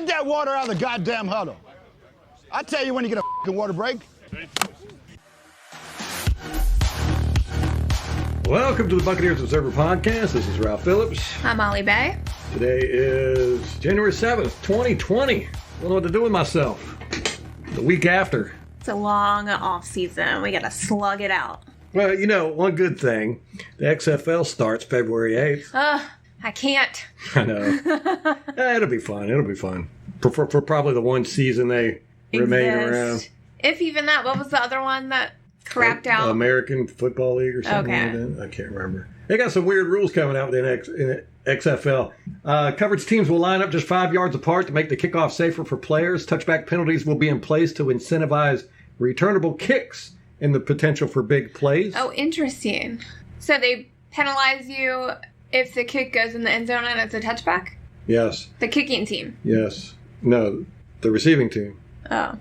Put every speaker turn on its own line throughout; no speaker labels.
Get that water out of the goddamn huddle. I tell you when you get a fucking water break.
Welcome to the Buccaneers Observer Podcast. This is Ralph Phillips.
I'm Molly Bay.
Today is January 7th, 2020. I don't know what to do with myself. The week after.
It's a long off season. We got to slug it out.
Well, you know, one good thing. The XFL starts February 8th.
I can't.
I know. It'll be fun. It'll be fun. For probably the one season they remain around.
If even that. What was the other one that crapped out?
American Football League or something like that. I can't remember. They got some weird rules coming out in XFL. Coverage teams will line up just 5 yards apart to make the kickoff safer for players. Touchback penalties will be in place to incentivize returnable kicks and the potential for big plays.
Oh, interesting. So they penalize you if the kick goes in the end zone and it's a touchback?
Yes.
The kicking team?
Yes. No, the receiving team.
Oh.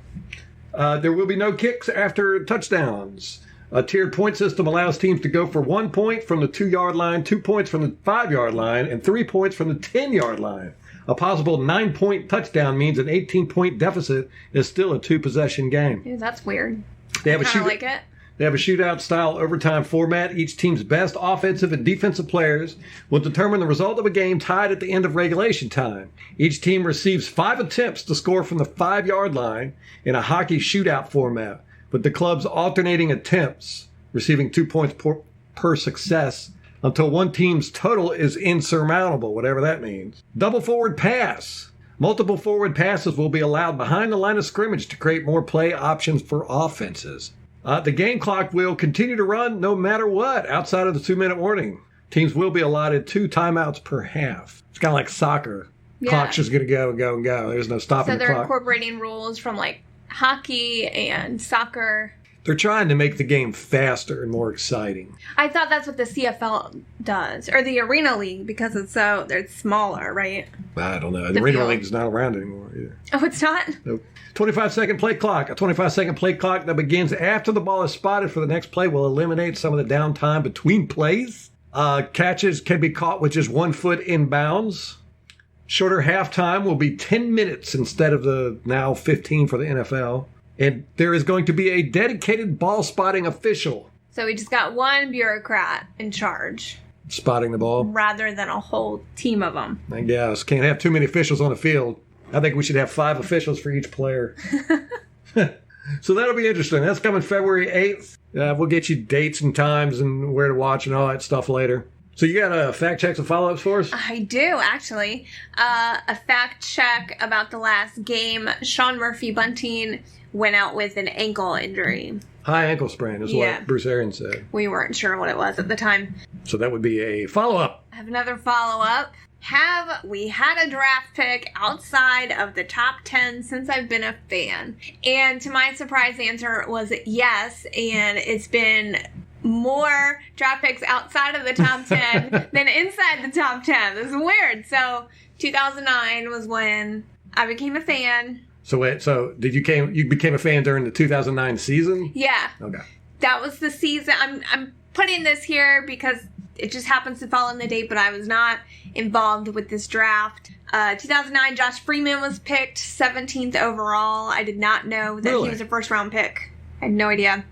There will be no kicks after touchdowns. A tiered point system allows teams to go for 1 point from the 2-yard line, 2 points from the 5-yard line, and 3 points from the 10-yard line. A possible 9-point touchdown means an 18-point deficit is still a 2-possession game.
Ew, that's weird.
They have
I kind of like it.
They have a shootout-style overtime format. Each team's best offensive and defensive players will determine the result of a game tied at the end of regulation time. Each team receives 5 attempts to score from the 5-yard line in a hockey shootout format, with the clubs alternating attempts, receiving 2 points per success until one team's total is insurmountable, whatever that means. Double forward pass. Multiple forward passes will be allowed behind the line of scrimmage to create more play options for offenses. The game clock will continue to run no matter what outside of the 2-minute warning. Teams will be allotted 2 timeouts per half. It's kind of like soccer. Yeah. Clock's just going to go and go and go. There's no stopping the clock.
So they're incorporating rules from like hockey and soccer.
They're trying to make the game faster and more exciting.
I thought that's what the CFL does, or the Arena League, because they're smaller, right?
I don't know. The Arena League is not around anymore either.
Oh, it's not?
Nope. 25-second play clock. A 25-second play clock that begins after the ball is spotted for the next play will eliminate some of the downtime between plays. Catches can be caught with just 1 foot in bounds. Shorter halftime will be 10 minutes instead of the now 15 for the NFL. And there is going to be a dedicated ball spotting official.
So we just got one bureaucrat in charge. Spotting
the ball?
Rather than a whole team of them.
I guess. Can't have too many officials on the field. I think we should have 5 officials for each player. So that'll be interesting. That's coming February 8th. We'll get you dates and times and where to watch and all that stuff later. So you got fact checks and follow-ups for us?
I do, actually. A fact check about the last game. Sean Murphy-Bunting went out with an ankle injury.
High ankle sprain is what Bruce Arians said.
We weren't sure what it was at the time.
So that would be a follow-up.
I have another follow-up. Have we had a draft pick outside of the top 10 since I've been a fan? And to my surprise, the answer was yes. And it's been more draft picks outside of the top 10 than inside the top 10. This is weird. So 2009 was when I became a fan.
So wait, so you became a fan during the 2009 season?
Yeah.
Okay.
That was the season. I'm putting this here because it just happens to fall on the date, but I was not involved with this draft. 2009, Josh Freeman was picked 17th overall. I did not know that he was a first-round pick. I had no idea.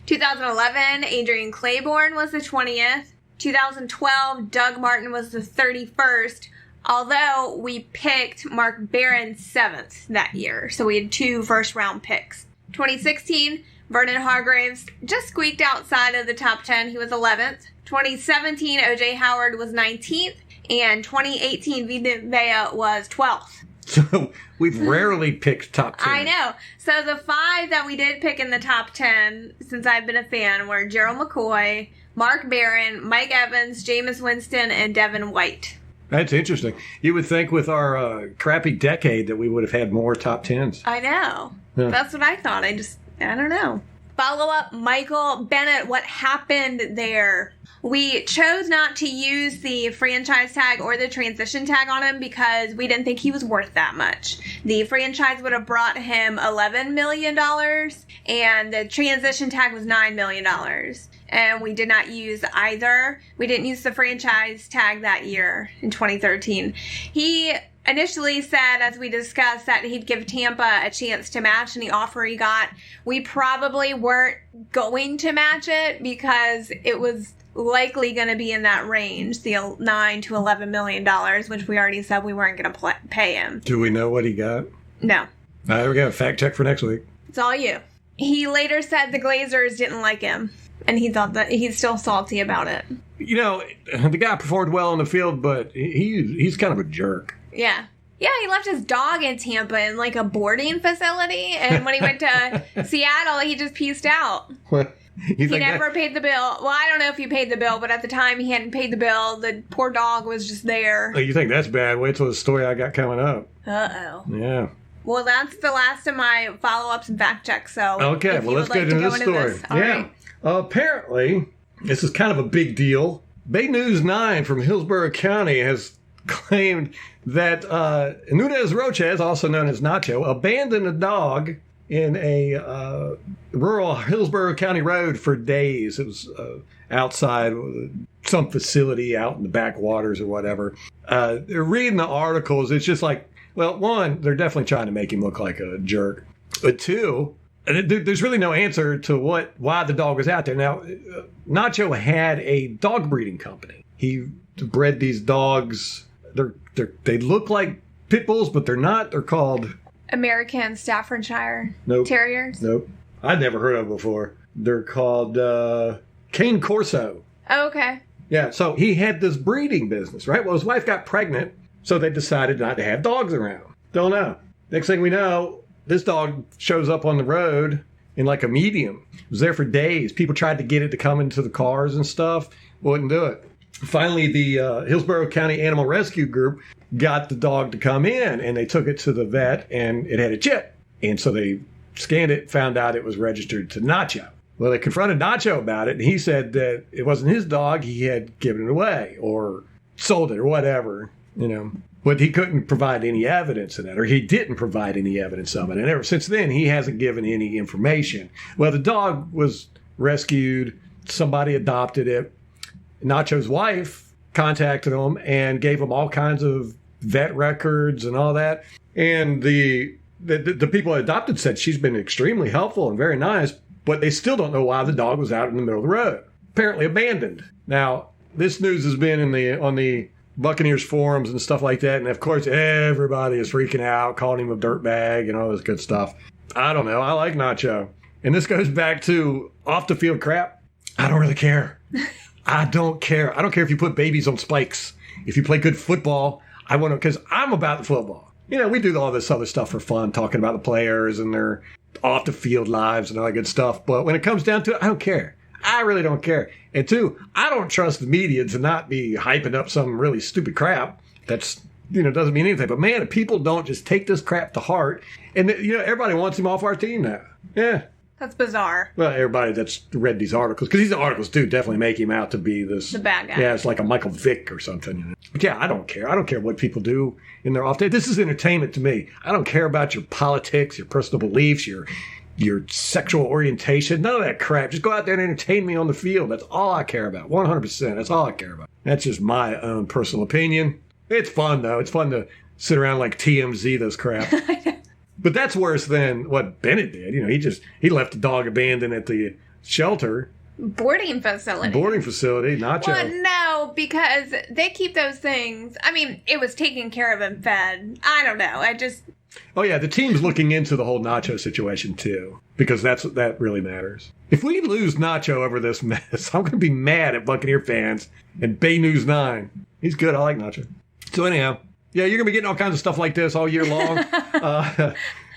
2011, Adrian Claiborne was the 20th. 2012, Doug Martin was the 31st. Although we picked Mark Barron 7th that year. So we had 2 first-round picks. 2016, Vernon Hargraves just squeaked outside of the top 10. He was 11th. 2017, O.J. Howard was 19th. And 2018, Vita Vea was 12th.
So we've rarely picked top 10.
I know. So the 5 that we did pick in the top 10 since I've been a fan were Gerald McCoy, Mark Barron, Mike Evans, Jameis Winston, and Devin White.
That's interesting. You would think with our crappy decade that we would have had more top 10s.
I know. Yeah. That's what I thought. I don't know. Follow up, Michael Bennett, what happened there? We chose not to use the franchise tag or the transition tag on him because we didn't think he was worth that much. The franchise would have brought him $11 million and the transition tag was $9 million. And we did not use either. We didn't use the franchise tag that year in 2013. He initially said, as we discussed, that he'd give Tampa a chance to match any offer he got. We probably weren't going to match it because it was likely going to be in that range, the $9 to $11 million, which we already said we weren't going to pay him.
Do we know what he got?
No.
All right, we got a fact check for next week.
It's all you. He later said the Glazers didn't like him, and he thought that he's still salty about it.
You know, the guy performed well on the field, but he's kind of a jerk.
Yeah. Yeah, he left his dog in Tampa in like a boarding facility, and when he went to Seattle, he just pieced out.
What?
He never paid the bill. Well, I don't know if he paid the bill, but at the time he hadn't paid the bill. The poor dog was just there.
Oh, you think that's bad? Wait till the story I got coming up.
Uh-oh.
Yeah.
Well, that's the last of my follow-ups and fact checks, so...
Okay, well, let's get into this story. Yeah.
Right.
Apparently, this is kind of a big deal. Bay News 9 from Hillsborough County has claimed that Nunez-Roches, also known as Nacho, abandoned a dog in a rural Hillsborough County road for days. It was outside some facility out in the backwaters or whatever. Reading the articles, it's just like, well, one, they're definitely trying to make him look like a jerk. But two, there's really no answer to why the dog was out there. Now, Nacho had a dog breeding company. He bred these dogs. They look like pit bulls, but they're not. They're called
American Staffordshire Terriers?
Nope. I'd never heard of them before. They're called Cane Corso.
Oh, okay.
Yeah, so he had this breeding business, right? Well, his wife got pregnant, so they decided not to have dogs around. Don't know. Next thing we know, this dog shows up on the road in like a medium. It was there for days. People tried to get it to come into the cars and stuff. Wouldn't do it. Finally, the Hillsborough County Animal Rescue Group got the dog to come in, and they took it to the vet, and it had a chip. And so they scanned it, found out it was registered to Nacho. Well, they confronted Nacho about it, and he said that it wasn't his dog. He had given it away or sold it or whatever, you know. But he couldn't provide any evidence of that, or he didn't provide any evidence of it. And ever since then, he hasn't given any information. Well, the dog was rescued. Somebody adopted it. Nacho's wife contacted him and gave him all kinds of vet records and all that. And the people that adopted said she's been extremely helpful and very nice, but they still don't know why the dog was out in the middle of the road, apparently abandoned. Now, this news has been on the Buccaneers forums and stuff like that, and of course everybody is freaking out, calling him a dirtbag and all this good stuff. I don't know. I like Nacho. And this goes back to off-the-field crap. I don't really care. I don't care. I don't care if you put babies on spikes. If you play good football, I want to, because I'm about the football. You know, we do all this other stuff for fun, talking about the players and their off-the-field lives and all that good stuff. But when it comes down to it, I don't care. I really don't care. And two, I don't trust the media to not be hyping up some really stupid crap that's, you know, doesn't mean anything. But man, if people don't just take this crap to heart, and, you know, everybody wants him off our team now. Yeah.
That's bizarre.
Well, everybody that's read these articles, because these articles do definitely make him out to be this...
The bad guy.
Yeah, it's like a Michael Vick or something. You know? But yeah, I don't care. I don't care what people do in their off day. This is entertainment to me. I don't care about your politics, your personal beliefs, your sexual orientation, none of that crap. Just go out there and entertain me on the field. That's all I care about. 100%. That's all I care about. That's just my own personal opinion. It's fun, though. It's fun to sit around like TMZ this crap. But that's worse than what Bennett did. You know, he left the dog abandoned at the shelter.
Boarding facility,
Nacho.
Well, no, because they keep those things. I mean, it was taken care of and fed. I don't know.
Oh, yeah, the team's looking into the whole Nacho situation, too, because that really matters. If we lose Nacho over this mess, I'm going to be mad at Buccaneer fans and Bay News 9. He's good. I like Nacho. So anyhow, yeah, you're going to be getting all kinds of stuff like this all year long.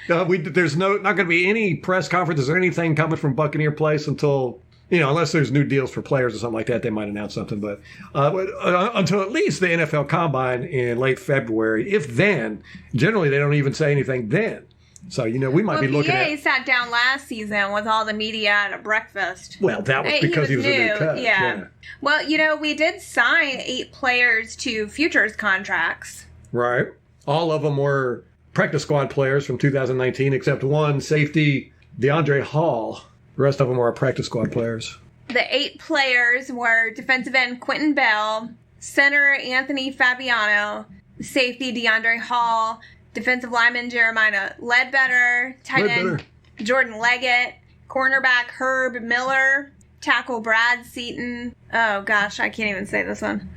There's not going to be any press conferences or anything coming from Buccaneer Place until, you know, unless there's new deals for players or something like that, they might announce something. But until at least the NFL Combine in late February, if then, generally they don't even say anything then. So, you know, we might be looking at...
He sat down last season with all the media at a breakfast.
Well, that was because he was a new coach.
Yeah. Well, you know, we did sign 8 players to futures contracts.
Right. All of them were practice squad players from 2019, except one, safety DeAndre Hall. The rest of them were practice squad players.
The 8 players were defensive end Quentin Bell, center Anthony Fabiano, safety DeAndre Hall, defensive lineman Jeremiah Ledbetter, tight end Jordan Leggett, cornerback Herb Miller, tackle Brad Seaton. Oh gosh, I can't even say this one.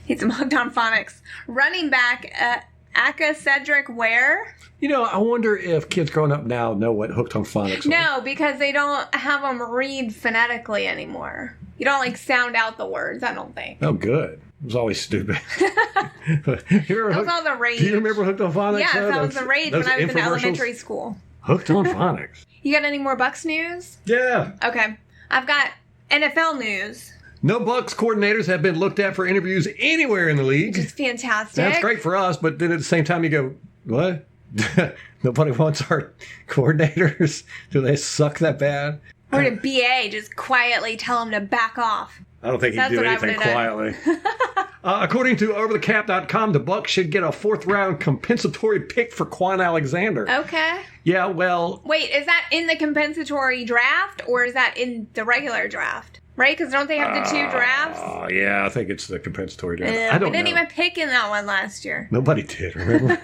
Need some hooked on phonics. Running back Aka Cedric Ware.
You know, I wonder if kids growing up now know what hooked on phonics are.
No, because they don't have them read phonetically anymore. You don't, like, sound out the words, I don't think.
Oh, good. It was always stupid.
That was all the rage.
Do you remember Hooked on Phonics?
Yeah, that was the rage when I was in elementary school.
Hooked on Phonics.
You got any more Bucs news?
Yeah.
Okay. I've got NFL news.
No Bucs coordinators have been looked at for interviews anywhere in the league.
Which is fantastic.
That's great for us, but then at the same time you go, what? Nobody wants our coordinators? Do they suck that bad?
Or did BA just quietly tell him to back off?
I don't think he'd do anything quietly. According to OverTheCap.com, the Bucs should get a 4th-round compensatory pick for Quan Alexander.
Okay.
Yeah, well...
Wait, is that in the compensatory draft, or is that in the regular draft? Right? Because don't they have the 2 drafts?
Oh, yeah, I think it's the compensatory draft. I don't know.
We didn't even pick in that one last year.
Nobody did, remember?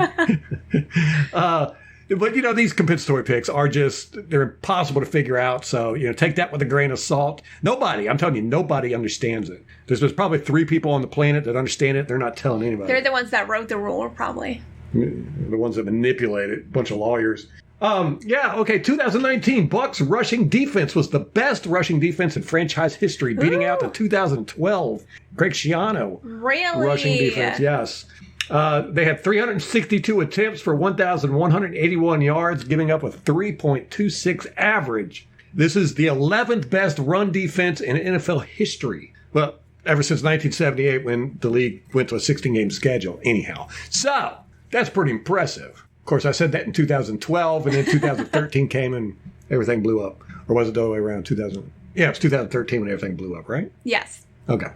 But, you know, these compensatory picks are they're impossible to figure out. So, you know, take that with a grain of salt. I'm telling you, nobody understands it. There's probably 3 people on the planet that understand it. They're not telling anybody.
They're the ones that wrote the rule, probably.
The ones that manipulate it. A bunch of lawyers. 2019 Bucs rushing defense was the best rushing defense in franchise history, beating out the 2012 Greg Schiano rushing defense. Yes. They had 362 attempts for 1,181 yards, giving up a 3.26 average. This is the 11th best run defense in NFL history. Well, ever since 1978 when the league went to a 16-game schedule, anyhow. So, that's pretty impressive. Of course, I said that in 2012, and then 2013 came and everything blew up. Or was it the other way around? Yeah, it was 2013 when everything blew up, right?
Yes.
Okay.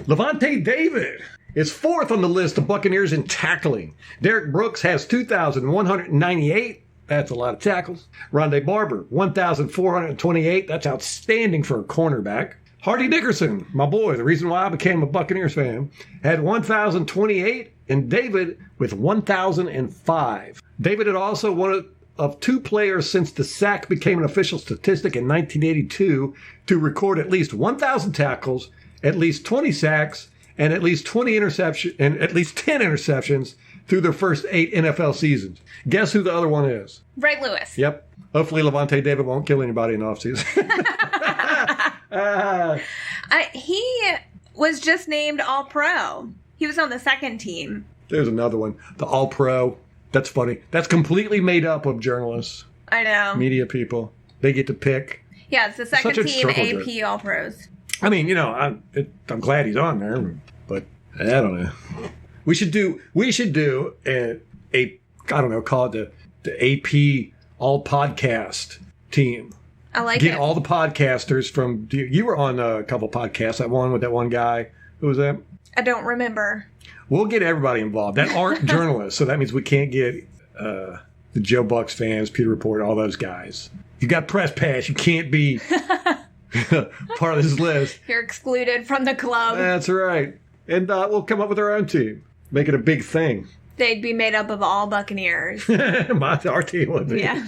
Lavonte David is 4th on the list of Buccaneers in tackling. Derek Brooks has 2,198. That's a lot of tackles. Rondé Barber, 1,428. That's outstanding for a cornerback. Hardy Dickerson, my boy, the reason why I became a Buccaneers fan, had 1,028, and David with 1,005. David had also one of 2 players since the sack became an official statistic in 1982 to record at least 1,000 tackles, at least 20 sacks, and at least 10 interceptions through their first 8 NFL seasons. Guess who the other one is?
Ray Lewis.
Yep. Hopefully Lavonte David won't kill anybody in the offseason.
He was just named All-Pro. He was on the second team.
There's another one. The All-Pro. That's funny. That's completely made up of journalists.
I know.
Media people. They get to pick.
Yeah, it's the second team AP All-Pros. I
mean, you know, I'm glad he's on there, but I don't know. We should do a I don't know, call it the AP All Podcast team.
I like
Get all the podcasters from. You were on a couple podcasts. That one with that one guy. Who was that?
I don't remember.
We'll get everybody involved that aren't journalists. So that means we can't get the Joe Bucks fans, Peter Report, all those guys. You got press pass. You can't be part of this list.
You're excluded from the club.
That's right. And we'll come up with our own team. Make it a big thing.
They'd be made up of all Buccaneers.
Our team would be.
Yeah.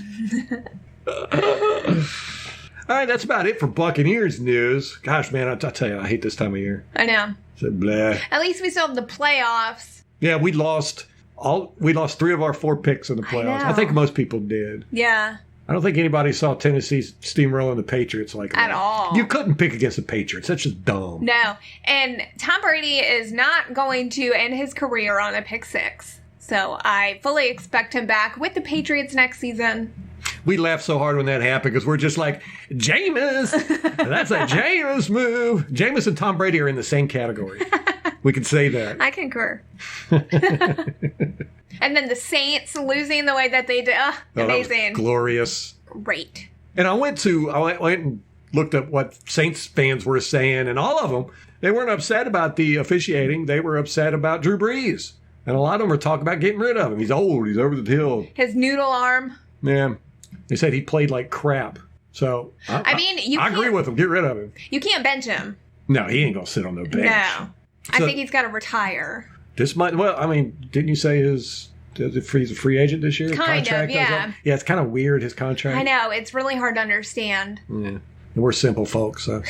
All right, that's about it for Buccaneers news. Gosh, man, I tell you, I hate this time of year.
I know.
So blah.
At least we still have the playoffs.
Yeah, we lost 3 of our 4 picks in the playoffs. I think most people did.
Yeah.
I don't think anybody saw Tennessee steamrolling the Patriots like that.
At all.
You couldn't pick against the Patriots. That's just dumb.
No. And Tom Brady is not going to end his career on a pick 6. So I fully expect him back with the Patriots next season.
We laughed so hard when that happened because we're just like, Jameis! That's a Jameis move! Jameis and Tom Brady are in the same category. We can say that.
I concur. And then the Saints losing the way that they did. Amazing.
That was glorious.
Great.
And I went and looked up what Saints fans were saying, and all of them, they weren't upset about the officiating. They were upset about Drew Brees. And a lot of them were talking about getting rid of him. He's old. He's over the hill.
His noodle arm.
Yeah. They said he played like crap. So, I agree with him. Get rid of him.
You can't bench him.
No, he ain't going to sit on no bench.
No. I think he's got to retire.
This might, well, I mean, didn't you say he's a free agent this year? His
Kind of,
contract goes
yeah.
up? Yeah, it's kind of weird, his contract.
I know. It's really hard to understand.
Yeah. And we're simple folks, so.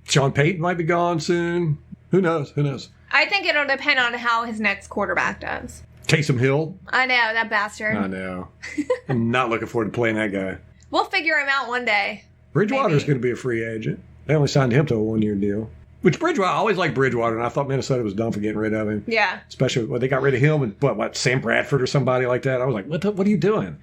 Sean Payton might be gone soon. Who knows?
I think it'll depend on how his next quarterback does.
Taysom Hill.
I know, that bastard.
I know. I'm not looking forward to playing that guy.
We'll figure him out one day.
Bridgewater's going to be a free agent. They only signed him to a 1-year deal. Which Bridgewater, I always liked Bridgewater, and I thought Minnesota was dumb for getting rid of him.
Yeah.
Especially when they got rid of him and, Sam Bradford or somebody like that. I was like, what are you doing?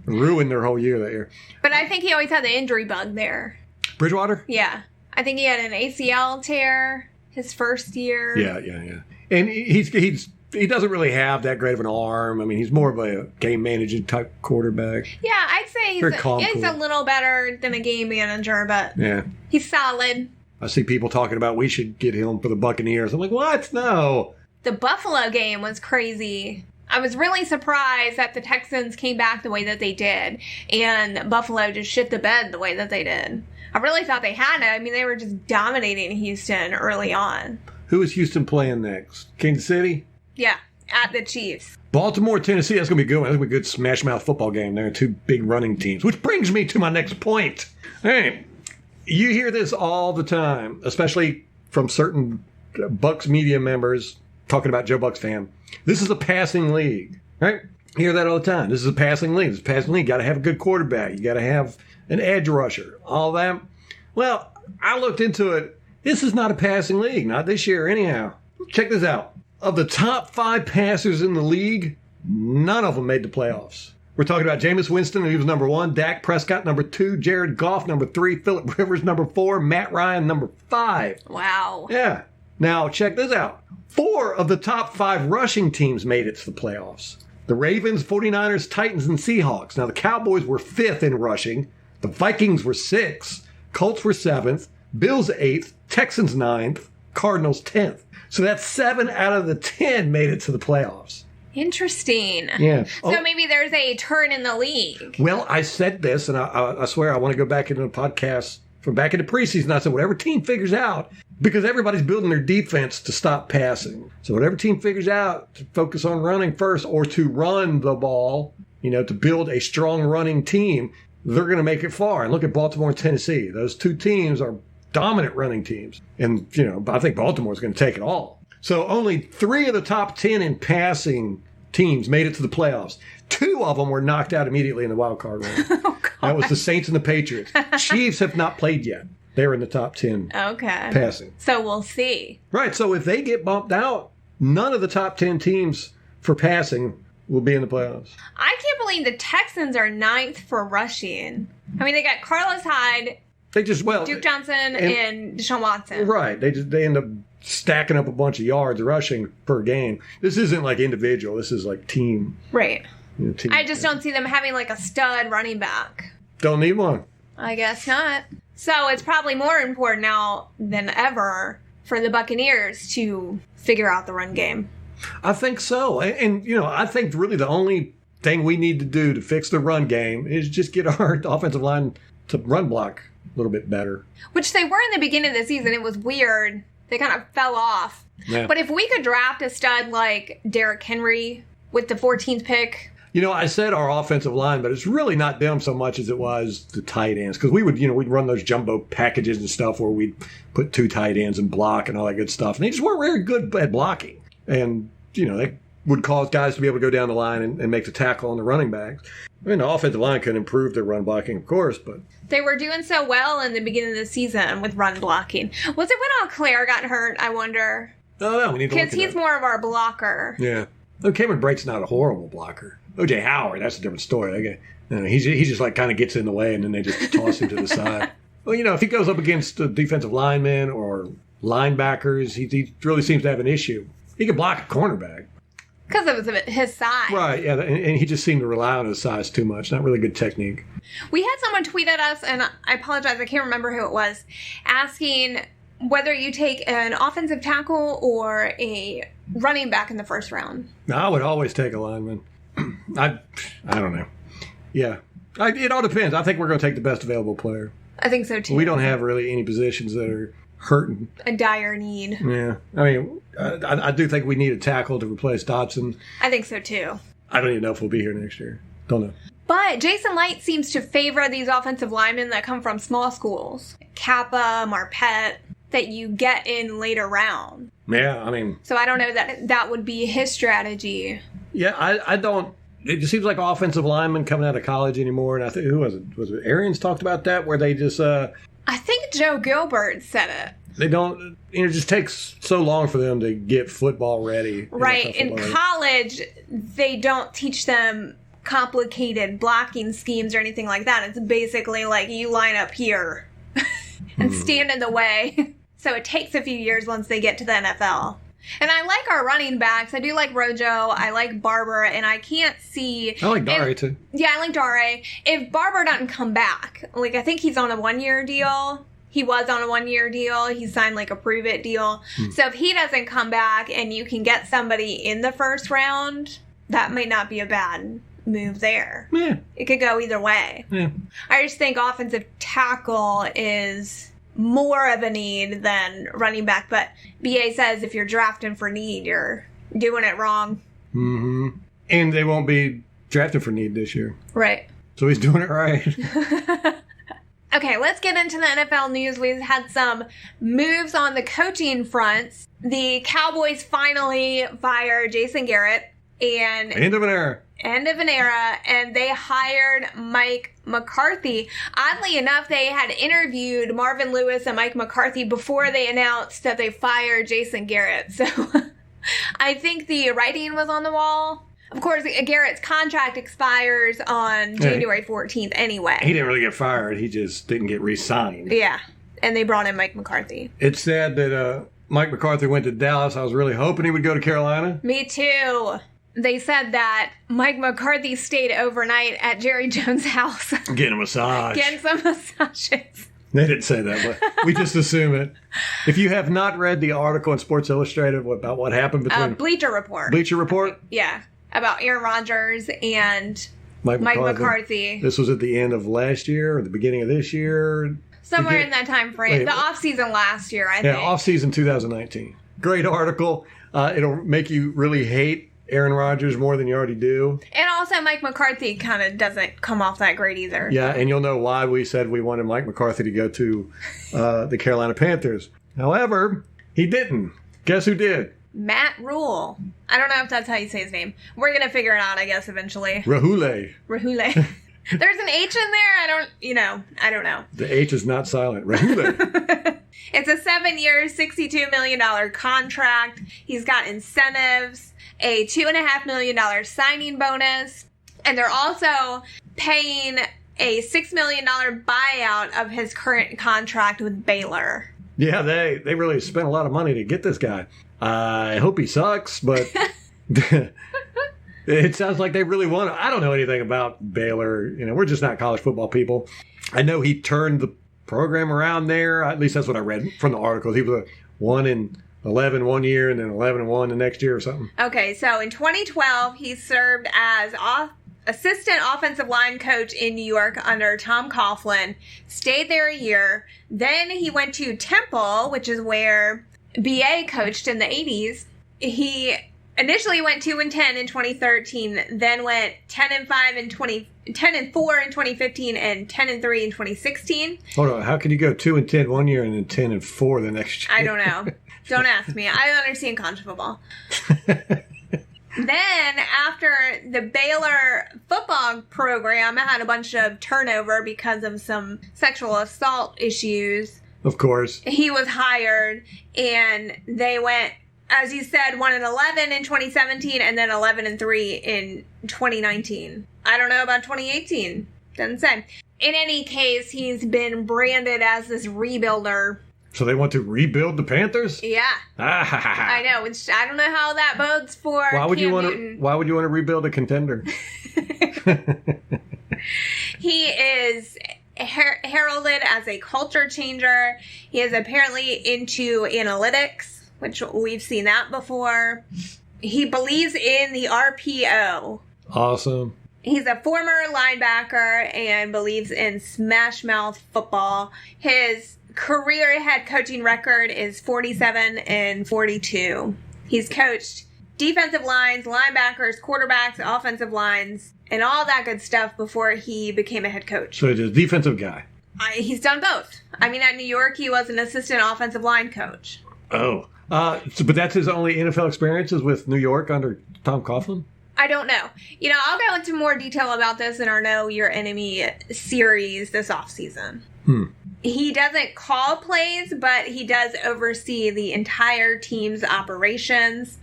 Ruined their whole year that year.
But I think he always had the injury bug there.
Bridgewater?
Yeah. I think he had an ACL tear his first year.
Yeah. And he doesn't really have that great of an arm. I mean, he's more of a game managing type quarterback.
Yeah, I'd say he's a little better than a game manager, but
yeah,
he's solid.
I see people talking about we should get him for the Buccaneers. I'm like, what? No.
The Buffalo game was crazy. I was really surprised that the Texans came back the way that they did, and Buffalo just shit the bed the way that they did. I really thought they had it. I mean, they were just dominating Houston early on.
Who is Houston playing next? Kansas City?
Yeah, at the Chiefs.
Baltimore, Tennessee, that's going to be a good one. That's going to be a good smash-mouth football game. There are two big running teams, which brings me to my next point. Hey, you hear this all the time, especially from certain Bucs media members talking about Joe Bucs fan. This is a passing league, right? You hear that all the time. This is a passing league. This is a passing league. You got to have a good quarterback. You got to have an edge rusher, all that. Well, I looked into it. This is not a passing league, not this year anyhow. Check this out. Of the top 5 passers in the league, none of them made the playoffs. We're talking about Jameis Winston, he was number 1, Dak Prescott, number 2, Jared Goff, number 3, Phillip Rivers, number 4, Matt Ryan, number 5.
Wow.
Yeah. Now, check this out. 4 of the top 5 rushing teams made it to the playoffs. The Ravens, 49ers, Titans, and Seahawks. Now, the Cowboys were 5th in rushing. The Vikings were 6th. Colts were 7th. Bills 8th. Texans 9th. Cardinals 10th. So that's 7 out of the 10 made it to the playoffs.
Interesting.
Yeah.
So maybe there's a turn in the league.
Well, I said this, and I swear I want to go back into the podcast from back in the preseason. I said, whatever team figures out, because everybody's building their defense to stop passing. So whatever team figures out to focus on running first or to run the ball, to build a strong running team, they're going to make it far. And look at Baltimore and Tennessee. Those two teams are dominant running teams. And, I think Baltimore's going to take it all. So only 3 of the top 10 in passing teams made it to the playoffs. 2 of them were knocked out immediately in the wild card round.
Oh, God.
That was the Saints and the Patriots. Chiefs have not played yet. They're in the top 10 passing.
So we'll see.
Right. So if they get bumped out, none of the top 10 teams for passing will be in the playoffs.
I can't believe the Texans are 9th for rushing. I mean, they got Carlos Hyde, Duke Johnson, and Deshaun Watson.
Right. They end up stacking up a bunch of yards rushing per game. This isn't like individual. This is like team.
Right.
Team.
I just don't see them having like a stud running back.
Don't need one.
I guess not. So it's probably more important now than ever for the Buccaneers to figure out the run game.
I think so. And I think really the only thing we need to do to fix the run game is just get our offensive line to run block a little bit better. Which
they were in the beginning of the season. It was weird. They kind of fell off.
Yeah.
But if we could draft a stud like Derrick Henry with the 14th pick.
I said our offensive line, but it's really not them so much as it was the tight ends. Because we would, we'd run those jumbo packages and stuff where we'd put 2 tight ends and block and all that good stuff. And they just weren't very good at blocking. And, they would cause guys to be able to go down the line and make the tackle on the running backs. I mean, the offensive line could improve their run blocking, of course, but...
They were doing so well in the beginning of the season with run blocking. Was it when Claire got hurt, I wonder?
Oh, no, we need to look at
because he's more of our blocker.
Yeah. Oh, Cameron Brate's not a horrible blocker. O.J. Howard, that's a different story. He just like kind of gets in the way, and then they just toss him to the side. Well, if he goes up against defensive linemen or linebackers, he really seems to have an issue. He can block a cornerback.
Because of his size.
Right, yeah, and he just seemed to rely on his size too much. Not really good technique.
We had someone tweet at us, and I apologize, I can't remember who it was, asking whether you take an offensive tackle or a running back in the first round.
No, I would always take a lineman. I don't know. Yeah. It all depends. I think we're going to take the best available player.
I think so, too.
We don't have really any positions that are hurting.
A dire need.
Yeah. I mean, I do think we need a tackle to replace Dotson.
I think so, too.
I don't even know if we'll be here next year. Don't know.
But Jason Light seems to favor these offensive linemen that come from small schools. Kappa, Marpet, that you get in later round.
Yeah, I mean...
So I don't know that would be his strategy.
Yeah, I don't... It just seems like offensive linemen coming out of college anymore. And I think, who was it? Was it Arians talked about that? Where they just...
I think Joe Gilbert said it.
They don't... It just takes so long for them to get football ready.
Right. In college, they don't teach them complicated blocking schemes or anything like that. It's basically like you line up here and stand in the way. So it takes a few years once they get to the NFL. And I like our running backs. I do like Rojo. I like Barber. And I can't see...
I like Dare, too.
Yeah, I like Dare. If Barber doesn't come back, like I think he's on a 1-year deal. He was on a 1-year deal. He signed like a prove-it deal. So if he doesn't come back and you can get somebody in the first round, that might not be a bad move there.
Yeah.
It could go either way.
Yeah.
I just think offensive tackle is more of a need than running back. But BA says if you're drafting for need, you're doing it wrong.
Mm-hmm. And they won't be drafted for need this year.
Right.
So he's doing it right.
Okay, let's get into the NFL news. We've had some moves on the coaching fronts. The Cowboys finally fired Jason Garrett. And
End of an era.
And they hired Mike McCarthy. Oddly enough, they had interviewed Marvin Lewis and Mike McCarthy before they announced that they fired Jason Garrett. So I think the writing was on the wall. Of course, Garrett's contract expires on January 14th anyway.
He didn't really get fired. He just didn't get re-signed.
Yeah, and they brought in Mike McCarthy.
It's sad that Mike McCarthy went to Dallas. I was really hoping he would go to Carolina.
Me too. They said that Mike McCarthy stayed overnight at Jerry Jones' house.
Getting a massage.
Getting some massages.
They didn't say that, but we just assume it. If you have not read the article in Sports Illustrated about what happened between...
Bleacher Report.
Bleacher Report?
Yeah. About Aaron Rodgers and Mike McCarthy.
This was at the end of last year or the beginning of this year?
Somewhere in that time frame. The offseason last year, I think.
Yeah, offseason 2019. Great article. It'll make you really hate Aaron Rodgers more than you already do.
And also Mike McCarthy kind of doesn't come off that great either.
Yeah, and you'll know why we said we wanted Mike McCarthy to go to the Carolina Panthers. However, he didn't. Guess who did?
Matt Rhule. I don't know if that's how you say his name. We're going to figure it out, I guess, eventually.
Rhule.
There's an H in there? I don't know.
The H is not silent. Rhule.
It's a 7-year, $62 million contract. He's got incentives, a $2.5 million signing bonus, and they're also paying a $6 million buyout of his current contract with Baylor.
Yeah, they really spent a lot of money to get this guy. I hope he sucks, but it sounds like they really want to. I don't know anything about Baylor. We're just not college football people. I know he turned the program around there. At least that's what I read from the articles. He was a 1-11 one year and then 11-1 the next year or something.
Okay, so in 2012, he served as assistant offensive line coach in New York under Tom Coughlin. Stayed there a year. Then he went to Temple, which is where BA coached in the 80s. He initially went 2-10 in 2013, then went 10-4 in 2015, and 10-3 in 2016. Hold
on, how can you go 2-10 one year and then 10-4 the next year?
I don't know. Don't ask me. I don't understand college football. Then, after the Baylor football program had a bunch of turnover because of some sexual assault issues,
of course,
he was hired, and they went, as you said, 1-11 in 2017, and then 11-3 in 2019. I don't know about 2018. Doesn't say. In any case, he's been branded as this rebuilder.
So they want to rebuild the Panthers?
Yeah. I know, which I don't know how that bodes for
Why would
Cam
you want
Newton.
Why would you want to rebuild a contender?
He is heralded as a culture changer. He is apparently into analytics, which we've seen that before. He believes in the RPO.
Awesome.
He's a former linebacker and believes in smash mouth football. His career head coaching record is 47-42. He's coached defensive lines, linebackers, quarterbacks, offensive lines, and all that good stuff before he became a head coach.
So he's a defensive guy.
He's done both. I mean, at New York, he was an assistant offensive line coach.
Oh. But that's his only NFL experiences with New York under Tom Coughlin?
I don't know. I'll go into more detail about this in our Know Your Enemy series this offseason. He doesn't call plays, but he does oversee the entire team's operations.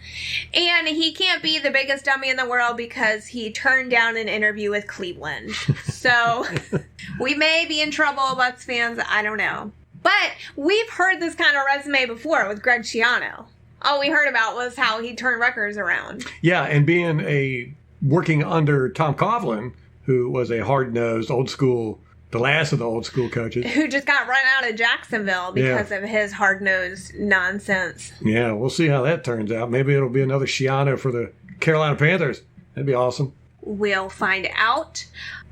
And he can't be the biggest dummy in the world because he turned down an interview with Cleveland. So we may be in trouble, Bucs fans. I don't know. But we've heard this kind of resume before with Greg Schiano. All we heard about was how he turned records around. Yeah, and
working under Tom Coughlin, who was a hard-nosed, old-school, the last of the old-school coaches.
Who just got run out of Jacksonville because of his hard-nosed nonsense.
Yeah, we'll see how that turns out. Maybe it'll be another Schiano for the Carolina Panthers. That'd be awesome.
We'll find out.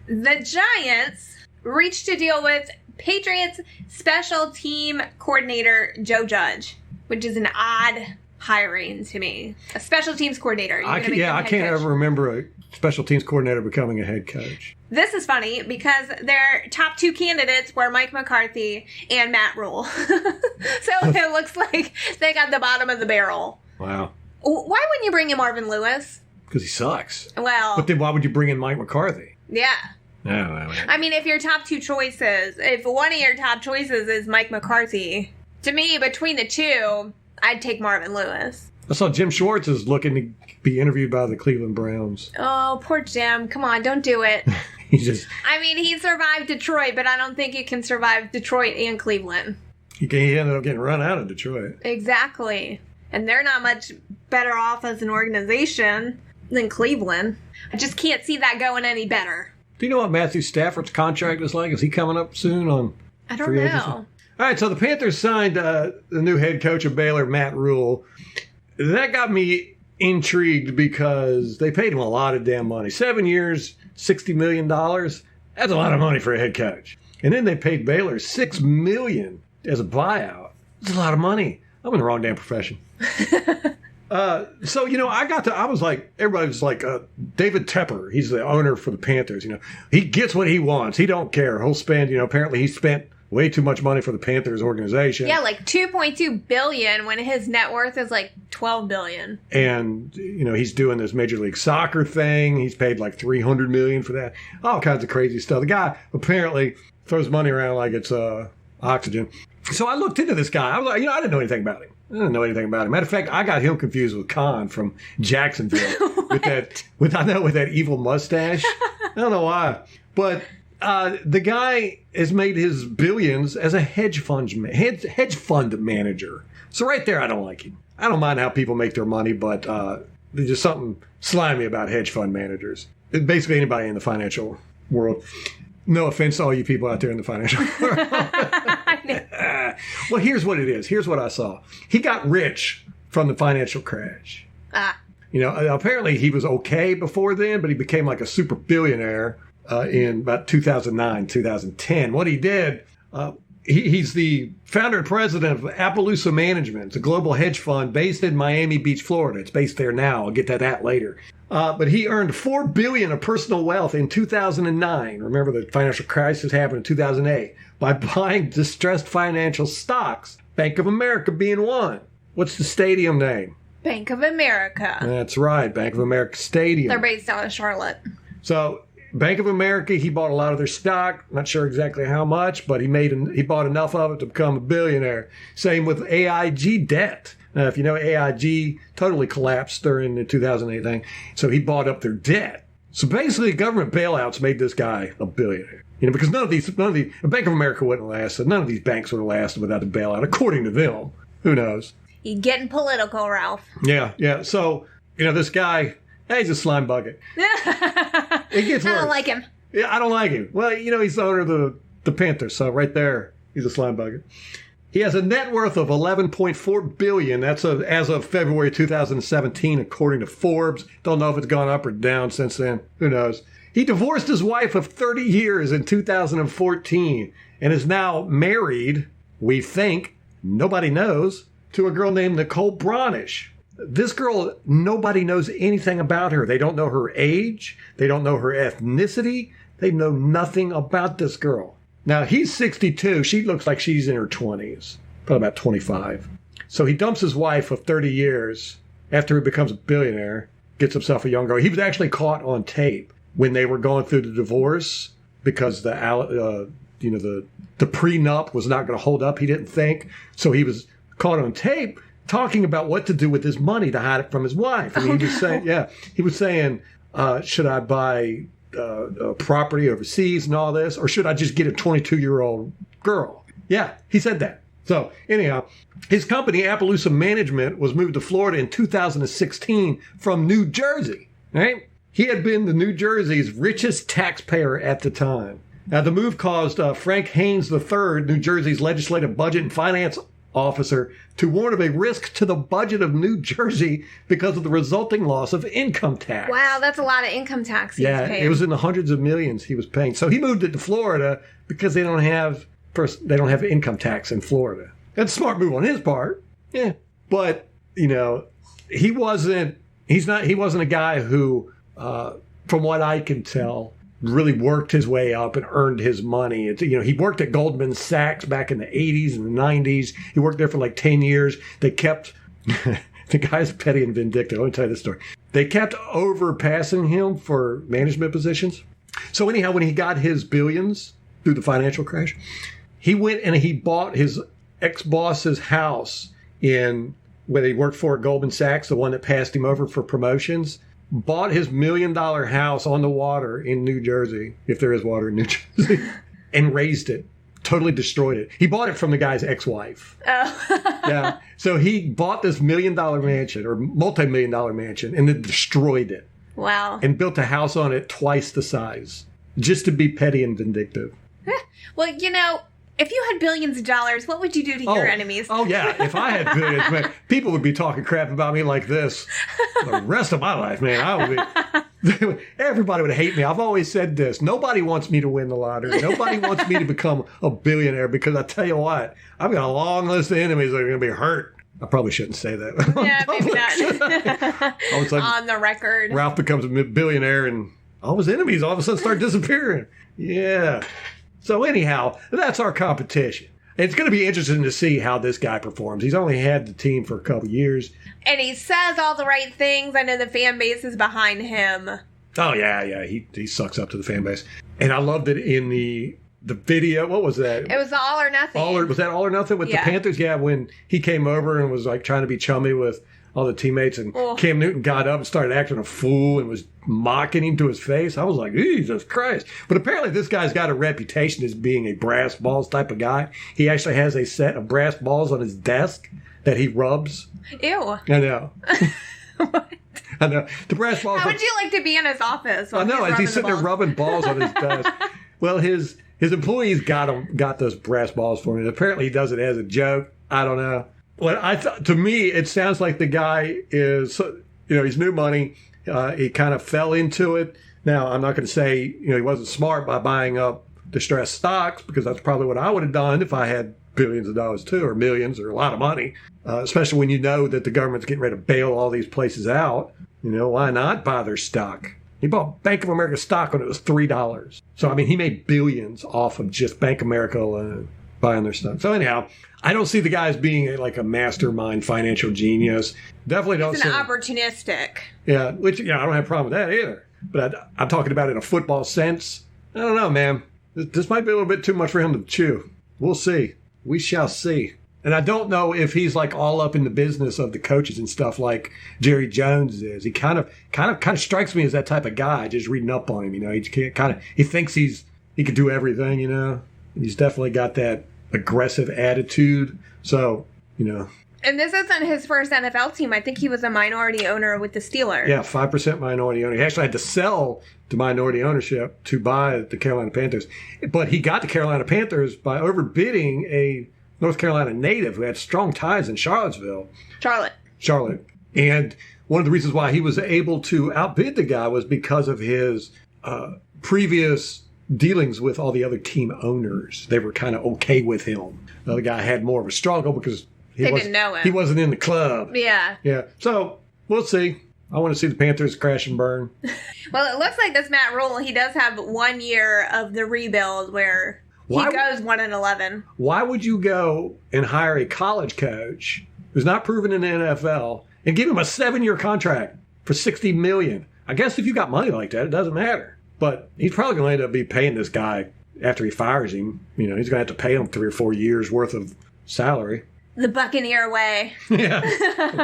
The Giants reached a deal with Patriots special team coordinator Joe Judge, which is an odd hiring to me. A special teams coordinator.
I can't ever remember a special teams coordinator becoming a head coach.
This is funny because their top two candidates were Mike McCarthy and Matt Rhule. So it looks like they got the bottom of the barrel.
Wow.
Why wouldn't you bring in Marvin Lewis?
Because he sucks.
Well.
But then why would you bring in Mike McCarthy?
Yeah.
No.
I mean, if your top two choices, if one of your top choices is Mike McCarthy, to me, between the two, I'd take Marvin Lewis.
I saw Jim Schwartz is looking to be interviewed by the Cleveland Browns.
Oh, poor Jim. Come on, don't do it. I mean, he survived Detroit, but I don't think you can survive Detroit and Cleveland.
He ended up getting run out of Detroit.
Exactly. And they're not much better off as an organization than Cleveland. I just can't see that going any better.
Do you know what Matthew Stafford's contract is like? Is he coming up soon on
I don't know.
Agency? All right, so the Panthers signed the new head coach of Baylor, Matt Rhule. That got me intrigued because they paid him a lot of damn money. 7 years, $60 million. That's a lot of money for a head coach. And then they paid Baylor $6 million as a buyout. That's a lot of money. I'm in the wrong damn profession. So, I was like, everybody was like, David Tepper, he's the owner for the Panthers, he gets what he wants. He don't care. He'll spend, apparently he spent way too much money for the Panthers organization.
Yeah, like $2.2 billion when his net worth is like $12 billion.
And, he's doing this Major League Soccer thing. He's paid like $300 million for that. All kinds of crazy stuff. The guy apparently throws money around like it's oxygen. So I looked into this guy. I was like, I didn't know anything about him. Matter of fact, I got him confused with Khan from Jacksonville with that evil mustache. I don't know why, but the guy has made his billions as a hedge fund manager. So right there, I don't like him. I don't mind how people make their money, but there's just something slimy about hedge fund managers. Basically, anybody in the financial world. No offense to all you people out there in the financial world. Well, here's what it is. Here's what I saw. He got rich from the financial crash. Apparently he was okay before then, but he became like a super billionaire in about 2009, 2010. What he did, he's the founder and president of Appaloosa Management. It's a global hedge fund based in Miami Beach, Florida. It's based there now. I'll get to that later. But he earned $4 billion of personal wealth in 2009. Remember, the financial crisis happened in 2008 by buying distressed financial stocks. Bank of America being one. What's the stadium name?
Bank of America.
That's right, Bank of America Stadium.
They're based out of Charlotte.
So, Bank of America, he bought a lot of their stock. Not sure exactly how much, but he bought enough of it to become a billionaire. Same with AIG debt. Now, if you know, AIG totally collapsed during the 2008 thing. So he bought up their debt. So basically, government bailouts made this guy a billionaire. Because none of these, Bank of America wouldn't last. So none of these banks would have lasted without the bailout, according to them. Who knows?
You're getting political, Ralph.
Yeah. So, this guy, he's a slime bucket. It gets worse.
I don't like him.
Yeah, I don't like him. Well, he's the owner of the Panthers. So right there, he's a slime bucket. He has a net worth of $11.4 billion. That's as of February 2017, according to Forbes. Don't know if it's gone up or down since then. Who knows? He divorced his wife of 30 years in 2014 and is now married we think, nobody knows, to a girl named Nicole Bronish. This girl, nobody knows anything about her. They don't know her age. They don't know her ethnicity. They know nothing about this girl. Now, he's 62. She looks like she's in her 20s, probably about 25. So he dumps his wife of 30 years after he becomes a billionaire, gets himself a young girl. He was actually caught on tape when they were going through the divorce because the prenup was not going to hold up, he didn't think. So he was caught on tape talking about what to do with his money to hide it from his wife. And he was saying, should I buy property overseas and all this, or should I just get a 22-year-old girl? Yeah, he said that. So anyhow, his company, Appaloosa Management, was moved to Florida in 2016 from New Jersey, right? He had been the New Jersey's richest taxpayer at the time. Now, the move caused Frank Haynes III, New Jersey's legislative budget and finance officer, to warn of a risk to the budget of New Jersey because of the resulting loss of income tax.
Wow, that's a lot of income tax he's paying.
It was in the hundreds of millions he was paying. So he moved it to Florida because they don't have income tax in Florida. That's a smart move on his part. Yeah. But, he wasn't a guy who, from what I can tell, really worked his way up and earned his money. He worked at Goldman Sachs back in the 80s and the 90s. He worked there for like 10 years. They kept, the guy's petty and vindictive. Let me tell you this story. They kept overpassing him for management positions. So anyhow, when he got his billions through the financial crash, he went and he bought his ex-boss's house in where he worked for at Goldman Sachs, the one that passed him over for promotions. Bought his $1 million house on the water in New Jersey, if there is water in New Jersey, and raised it. Totally destroyed it. He bought it from the guy's ex-wife. Oh. Yeah. So he bought this $1 million mansion or multi-million-dollar mansion and then destroyed it.
Wow.
And built a house on it twice the size, just to be petty and vindictive.
Well, if you had billions of dollars, what would you do to your enemies?
Oh, yeah. If I had billions, man, people would be talking crap about me like this the rest of my life, man. Everybody would hate me. I've always said this. Nobody wants me to win the lottery. Nobody wants me to become a billionaire because I tell you what, I've got a long list of enemies that are going to be hurt. I probably shouldn't say that.
Yeah, maybe not.
All of a sudden,
on the record.
Ralph becomes a billionaire and all his enemies all of a sudden start disappearing. Yeah. So anyhow, that's our competition. It's going to be interesting to see how this guy performs. He's only had the team for a couple years.
And he says all the right things. I know the fan base is behind him.
Oh, yeah. He sucks up to the fan base. And I loved it in the video. What was that?
It was the All or Nothing.
Was that All or Nothing with the Panthers? Yeah, when he came over and was like trying to be chummy with all the teammates, and Cam Newton got up and started acting a fool and was mocking him to his face. I was like, Jesus Christ. But apparently this guy's got a reputation as being a brass balls type of guy. He actually has a set of brass balls on his desk that he rubs.
Ew.
I know.
What?
I know. The brass balls.
How would you like to be in his office?
I know, as he's sitting there rubbing balls on his desk. Well, his employees got those brass balls for him. And apparently he does it as a joke. I don't know. Well, to me, it sounds like the guy is, he's new money. He kind of fell into it. Now, I'm not going to say, he wasn't smart by buying up distressed stocks, because that's probably what I would have done if I had billions of dollars too, or millions, or a lot of money. Especially when you know that the government's getting ready to bail all these places out. Why not buy their stock? He bought Bank of America stock when it was $3. So, he made billions off of just Bank of America alone, buying their stock. So anyhow, I don't see the guy as being a mastermind financial genius. Definitely don't see.
He's an opportunistic.
Yeah, I don't have a problem with that either. But I'm talking about in a football sense. I don't know, man. This might be a little bit too much for him to chew. We'll see. We shall see. And I don't know if he's all up in the business of the coaches and stuff like Jerry Jones is. He kind of strikes me as that type of guy. Just reading up on him, he thinks he can do everything. He's definitely got that aggressive attitude. So,
And this isn't his first NFL team. I think he was a minority owner with the Steelers.
Yeah, 5% minority owner. He actually had to sell the minority ownership to buy the Carolina Panthers. But he got the Carolina Panthers by overbidding a North Carolina native who had strong ties in Charlottesville. Charlotte. And one of the reasons why he was able to outbid the guy was because of his previous dealings with all the other team owners. They were kind of okay with him. The other guy had more of a struggle because
They didn't know him.
He wasn't in the club.
Yeah.
Yeah. So we'll see. I want to see the Panthers crash and burn.
Well, it looks like this Matt Rhule, he does have 1 year of the rebuild where he goes 1-11.
Why would you go and hire a college coach who's not proven in the NFL and give him a 7-year contract for $60 million? I guess if you got money like that, it doesn't matter. But he's probably going to end up be paying this guy after he fires him. You know, he's going to have to pay him 3 or 4 years worth of salary.
The Buccaneer way.
Yeah.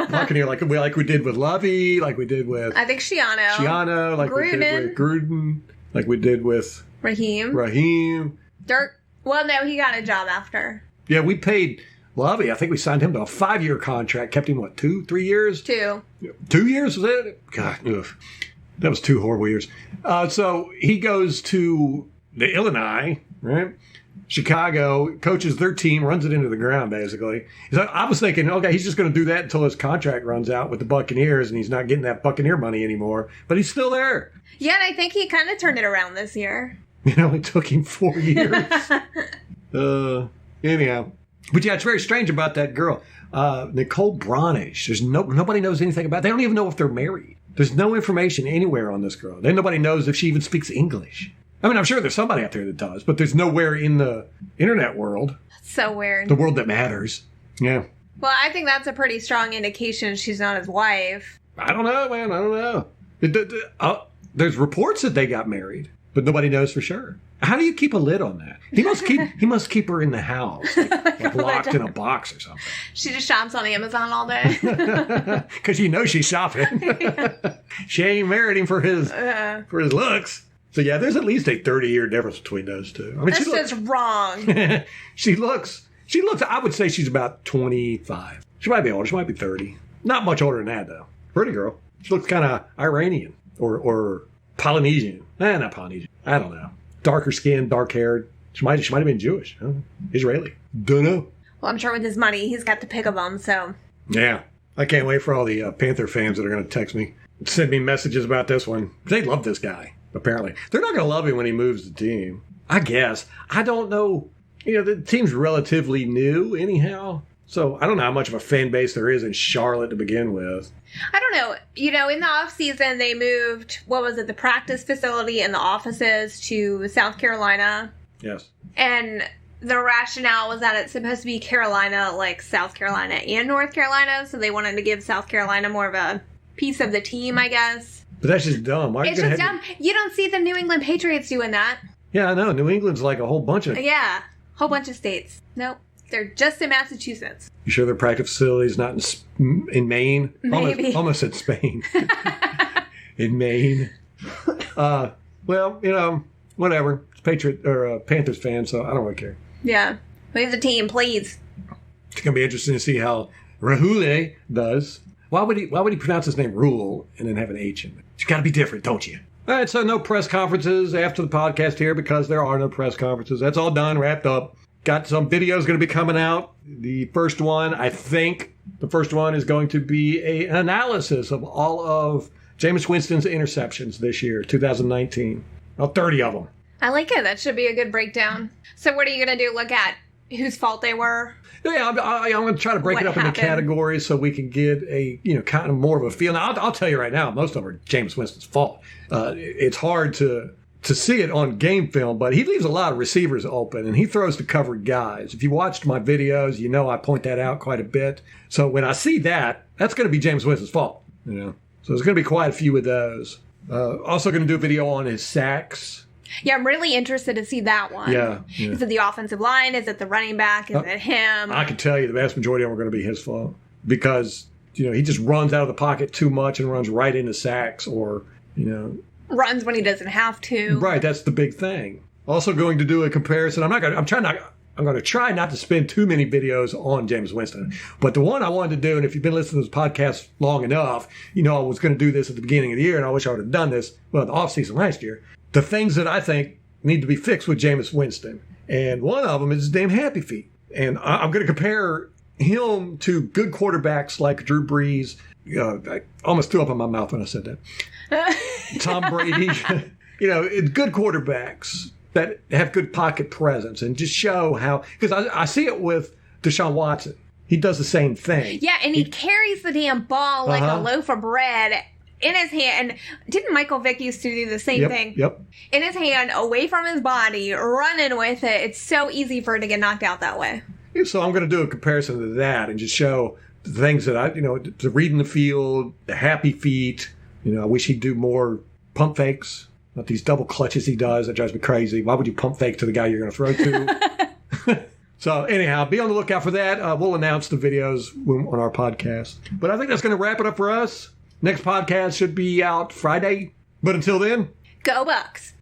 Buccaneer, like we did with Lovey, like we did with...
I think Shiano.
Like we did with Gruden, like we did with... Raheem.
Dirk. Well, no, he got a job after.
Yeah, we paid Lovey. I think we signed him to a 5-year contract. Kept him, 2-3 years? 2. 2 years, was it? God, ugh. That was 2 horrible years. So he goes to the Illinois, right? Chicago, coaches their team, runs it into the ground, basically. So I was thinking, okay, he's just going to do that until his contract runs out with the Buccaneers, and he's not getting that Buccaneer money anymore. But he's still there.
Yeah, and I think he kind of turned it around this year.
It only took him 4 years. Anyhow. But yeah, it's very strange about that girl. Nicole Bronish. There's nobody knows anything about it. They don't even know if they're married. There's no information anywhere on this girl. Then nobody knows if she even speaks English. I mean, I'm sure there's somebody out there that does, but there's nowhere in the internet world.
That's so weird.
The world that matters. Yeah.
Well, I think that's a pretty strong indication she's not his wife.
I don't know, man. I don't know. There's reports that they got married, but nobody knows for sure. How do you keep a lid on that? He must keep her in the house, like locked in a box or something.
She just shops on Amazon all day.
Because she's shopping. She ain't married him for his looks. So yeah, there's at least a 30-year difference between those two. I mean,
this is wrong.
She looks. I would say she's about 25. She might be older. She might be 30. Not much older than that though. Pretty girl. She looks kind of Iranian or Polynesian. Not Polynesian. I don't know. Darker skin, dark haired. She might have been Jewish. Israeli. Don't know.
Well, I'm sure with his money, he's got the pick of them. So.
Yeah, I can't wait for all the Panther fans that are going to text me, send me messages about this one. They love this guy. Apparently, they're not going to love him when he moves the team. I guess. I don't know. The team's relatively new, anyhow. So I don't know how much of a fan base there is in Charlotte to begin with.
I don't know. In the offseason, they moved, the practice facility and the offices to South Carolina.
Yes.
And the rationale was that it's supposed to be Carolina, like South Carolina and North Carolina. So they wanted to give South Carolina more of a piece of the team, I guess.
But that's just dumb.
It's just dumb. You don't see the New England Patriots doing that.
Yeah, I know. New England's like a whole bunch of...
Yeah, whole bunch of states. Nope. They're just in Massachusetts.
You sure their practice facility's not in Maine?
Maybe.
Almost said Spain. In Maine. Well, whatever. It's Panthers fan, so I don't really care.
Yeah. Move the team, please.
It's going to be interesting to see how Rhule does. Why would he pronounce his name Rhule and then have an H in it? It's got to be different, don't you? All right, so no press conferences after the podcast here because there are no press conferences. That's all done, wrapped up. Got some videos going to be coming out. The first one is going to be an analysis of all of Jameis Winston's interceptions this year, 2019. About 30 of them.
I like it. That should be a good breakdown. So what are you going to do? Look at whose fault they were?
Yeah, I'm going to try to break it up into categories so we can get a kind of more of a feel. Now, I'll tell you right now, most of them are Jameis Winston's fault. It's hard to see it on game film, but he leaves a lot of receivers open, and he throws to covered guys. If you watched my videos, I point that out quite a bit. So when I see that, that's going to be Jameis Winston's fault. So there's going to be quite a few of those. Also going to do a video on his sacks.
Yeah, I'm really interested to see that one.
Yeah.
Is it the offensive line? Is it the running back? Is it him?
I can tell you the vast majority of them are going to be his fault because, he just runs out of the pocket too much and runs right into sacks or,
runs when he doesn't have to.
Right, that's the big thing. Also going to do a comparison. I'm going to try not to spend too many videos on Jameis Winston. But the one I wanted to do, and if you've been listening to this podcast long enough, I was going to do this at the beginning of the year, and I wish I would have done this, the offseason last year. The things that I think need to be fixed with Jameis Winston. And one of them is his damn happy feet. And I'm going to compare him to good quarterbacks like Drew Brees. I almost threw up in my mouth when I said that. Tom Brady. Good quarterbacks. that have good pocket presence and just show how, because I see it with Deshaun Watson. He does the same thing.
Yeah, and he carries the damn ball like a loaf of bread in his hand. And didn't Michael Vick used to do the same thing?
Yep.
In his hand, away from his body, running with it. It's so easy for it to get knocked out that way.
So I'm going to do a comparison to that and just show the things that the reading the field, the happy feet. I wish he'd do more pump fakes, not these double clutches he does. That drives me crazy. Why would you pump fake to the guy you're going to throw to? So anyhow, be on the lookout for that. We'll announce the videos on our podcast. But I think that's going to wrap it up for us. Next podcast should be out Friday. But until then,
Go Bucks.